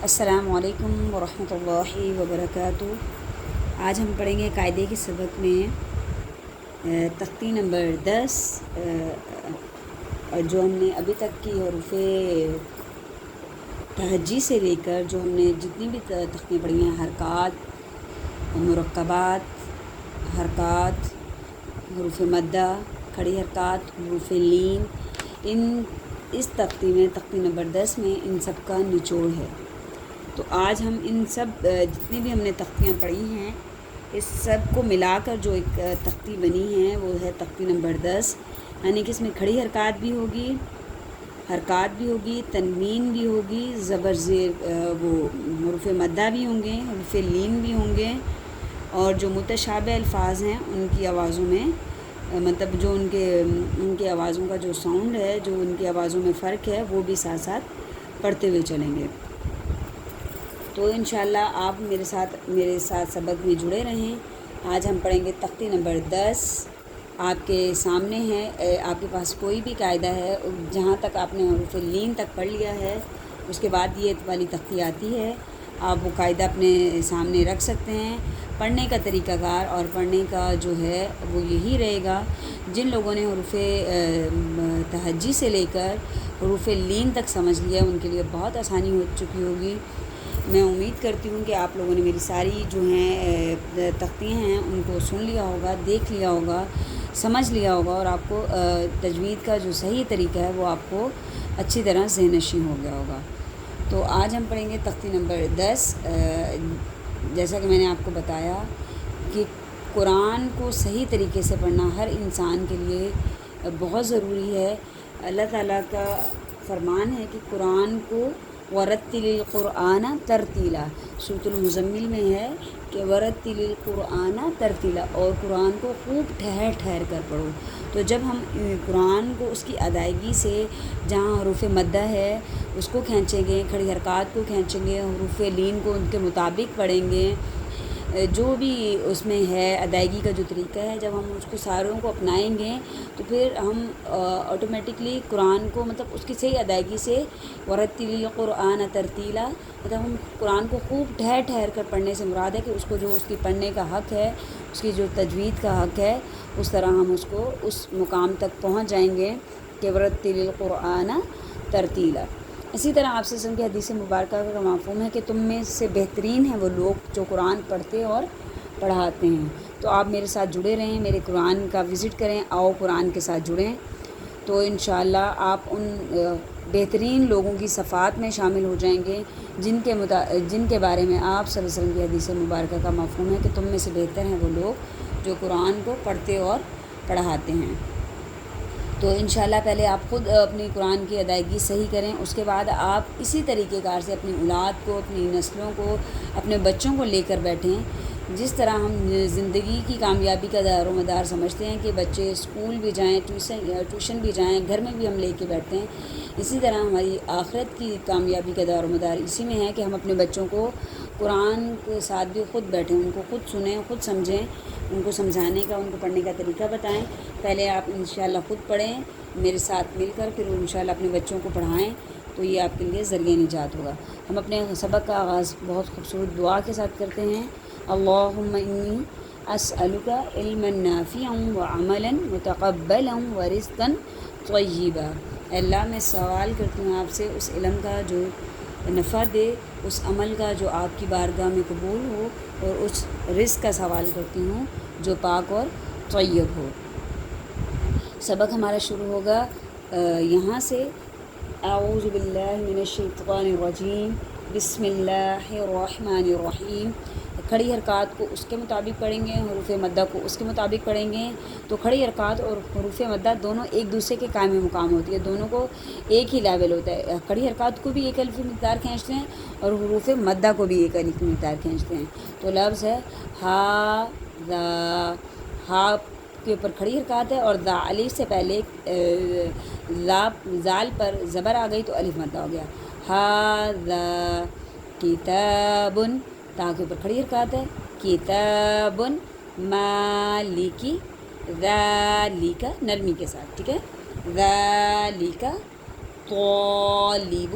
السلام علیکم ورحمۃ اللہ وبرکاتہ۔ آج ہم پڑھیں گے قاعدے کے سبق میں تختی نمبر 10 جو ہم نے ابھی تک کی حروف تہجی سے لے کر جو ہم نے جتنی بھی تختیاں پڑھی ہیں، حرکات، مرکبات، حرکات، حروف مدہ، کھڑی حرکات، حروف لین، اس تختی میں تختی نمبر 10 میں ان سب کا نچوڑ ہے۔ تو آج ہم ان سب جتنی بھی ہم نے تختیاں پڑھی ہیں، اس سب کو ملا کر جو ایک تختی بنی ہے وہ ہے تختی نمبر 10، یعنی کہ اس میں کھڑی حرکات بھی ہوگی، حرکات بھی ہوگی، تنوین بھی ہوگی، زبر زیر وہ حروف مدہ بھی ہوں گے، حروف لین بھی ہوں گے، اور جو متشابہ الفاظ ہیں ان کی آوازوں میں مطلب جو ان کی آوازوں کا جو ساؤنڈ ہے، جو ان کی آوازوں میں فرق ہے، وہ بھی ساتھ ساتھ پڑھتے ہوئے چلیں گے۔ تو انشاءاللہ آپ میرے ساتھ سبق میں جڑے رہیں۔ آج ہم پڑھیں گے تختی نمبر 10۔ آپ کے سامنے ہے، آپ کے پاس کوئی بھی قاعدہ ہے، جہاں تک آپ نے حروف لین تک پڑھ لیا ہے، اس کے بعد یہ والی تختی آتی ہے، آپ وہ قاعدہ اپنے سامنے رکھ سکتے ہیں۔ پڑھنے کا طریقہ کار اور پڑھنے کا جو ہے وہ یہی رہے گا۔ جن لوگوں نے حروف تہجی سے لے کر حروف لین تک سمجھ لیا، ان کے لیے بہت آسانی ہو چکی ہوگی۔ میں امید کرتی ہوں کہ آپ لوگوں نے میری ساری جو ہیں تختیاں ہیں ان کو سن لیا ہوگا، دیکھ لیا ہوگا، سمجھ لیا ہوگا، اور آپ کو تجوید کا جو صحیح طریقہ ہے وہ آپ کو اچھی طرح ذہن نشین ہو گیا ہوگا۔ تو آج ہم پڑھیں گے تختی نمبر 10۔ جیسا کہ میں نے آپ کو بتایا کہ قرآن کو صحیح طریقے سے پڑھنا ہر انسان کے لیے بہت ضروری ہے۔ اللہ تعالیٰ کا فرمان ہے کہ قرآن کو ورتل القرآن ترتیلا، سورۃ المزمل میں ہے کہ ورتل القرآن ترتیلا، اور قرآن کو خوب ٹھہر ٹھہر کر پڑھو۔ تو جب ہم قرآن کو اس کی ادائیگی سے، جہاں حروف مدہ ہے اس کو کھینچیں گے، کھڑی حرکات کو کھینچیں گے، حروف لین کو ان کے مطابق پڑھیں گے، جو بھی اس میں ہے ادائیگی کا جو طریقہ ہے، جب ہم اس کو ساروں کو اپنائیں گے تو پھر ہم آٹومیٹکلی قرآن کو مطلب اس کی صحیح ادائیگی سے ورتل القرآن ترتیلا، مطلب ہم قرآن کو خوب ٹھہر ٹھہر کر پڑھنے سے مراد ہے کہ اس کو جو اس کی پڑھنے کا حق ہے، اس کی جو تجوید کا حق ہے، اس طرح ہم اس کو اس مقام تک پہنچ جائیں گے کہ ورتل القرآن ترتیلا۔ اسی طرح آپ سے کی حدیث مبارکہ کا مفہوم ہے کہ تم میں سے بہترین ہیں وہ لوگ جو قرآن پڑھتے اور پڑھاتے ہیں۔ تو آپ میرے ساتھ جڑے رہیں، میرے قرآن کا وزٹ کریں، آؤ قرآن کے ساتھ جڑیں، تو انشاءاللہ آپ ان بہترین لوگوں کی صفات میں شامل ہو جائیں گے جن کے بارے میں آپ صلی اللہ علیہ وسلم کی حدیث مبارکہ کا مفہوم ہے کہ تم میں سے بہتر ہیں وہ لوگ جو قرآن کو پڑھتے اور پڑھاتے ہیں۔ تو انشاءاللہ پہلے آپ خود اپنی قرآن کی ادائیگی صحیح کریں، اس کے بعد آپ اسی طریقہ کار سے اپنی اولاد کو، اپنی نسلوں کو، اپنے بچوں کو لے کر بیٹھیں۔ جس طرح ہم زندگی کی کامیابی کا دار و مدار سمجھتے ہیں کہ بچے اسکول بھی جائیں، ٹیوشن بھی جائیں، گھر میں بھی ہم لے کے بیٹھتے ہیں، اسی طرح ہماری آخرت کی کامیابی کا دار و مدار اسی میں ہے کہ ہم اپنے بچوں کو قرآن کے ساتھ بھی خود بیٹھیں، ان کو خود سنیں، خود سمجھیں، ان کو سمجھانے کا، ان کو پڑھنے کا طریقہ بتائیں۔ پہلے آپ انشاءاللہ خود پڑھیں میرے ساتھ مل کر، پھر انشاءاللہ اپنے بچوں کو پڑھائیں، تو یہ آپ کے لیے ذریعہ نجات ہوگا۔ ہم اپنے سبق کا آغاز بہت خوبصورت دعا کے ساتھ کرتے ہیں۔ اللہم انی اسألک علما نافعا وعملا متقبلا ورزقا طیبا۔ اے اللہ، میں سوال کرتی ہوں آپ سے اس علم کا جو نفع دے، اس عمل کا جو آپ کی بارگاہ میں قبول ہو، اور اس رزق کا سوال کرتی ہوں جو پاک اور طیب ہو۔ سبق ہمارا شروع ہوگا یہاں سے، اعوذ باللہ من الشیطان الرجیم، بسم اللہ الرحمن الرحیم۔ کھڑی حرکات کو اس کے مطابق پڑھیں گے، حروف مدہ کو اس کے مطابق پڑھیں گے۔ تو کھڑی حرکات اور حروف مدہ دونوں ایک دوسرے کے قائم مقام ہوتی ہے، دونوں کو ایک ہی لیول ہوتا ہے۔ کھڑی حرکات کو بھی ایک الف مقدار کھینچتے ہیں اور حروف مدہ کو بھی ایک الف مقدار کھینچتے ہیں۔ تو لفظ ہے ہا ذا، ہا کے اوپر کھڑی حرکات ہے، اور ذا الف سے پہلے زال پر زبر آ گئی تو الف مدہ ہو گیا۔ ھذا کتاب، تا کے اوپر کھڑی حرکات ہے، کتاب مالکی، ذالک نرمی کے ساتھ، ٹھیک ہے، ذالک طالب،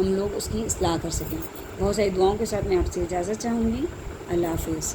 ہم لوگ اس کی اصلاح کر سکیں۔ بہت ساری دعاؤں کے ساتھ میں آپ سے اجازت چاہوں گی۔ اللہ حافظ۔